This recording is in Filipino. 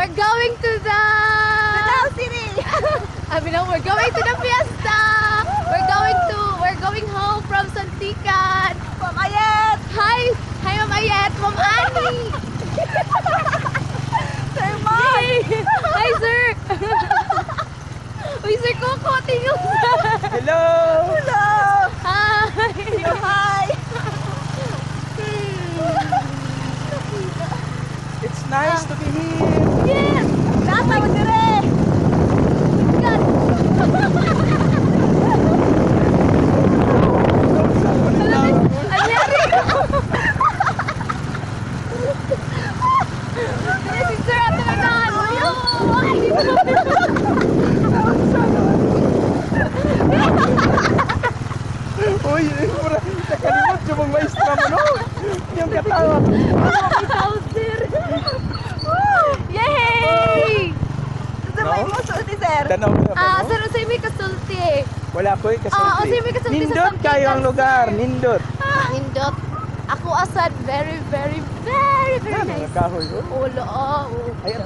We're going to the Davao City. we're going to the fiesta. We're going home from Santican. Ma'am Ayet. Hi, Ma'am Ayet, Ma'am Annie. Sir Mark. Yay! Hi, sir. Uy, sir Coco, tingnan mo. Hello! Hello. Hi. Hi. It's nice to be here. Yes. Nasa mo dire. God. Ang yari ko. Si sir at naman. Uy, pura, nakalimot yung mga maestra mo, no? Yung katawa. Ikaw, sir. Yay! Sa may mo suot sir. Tanaw mo Ah, no? sir, usay may kasulti. Wala ko eh, kasi Usay may kasulti sa nindot kayo ang lugar, nindot. Nindot. Ako asad, very, very, very, very Ano, nice. nakahoy, oh. Ulo, oh. Ay,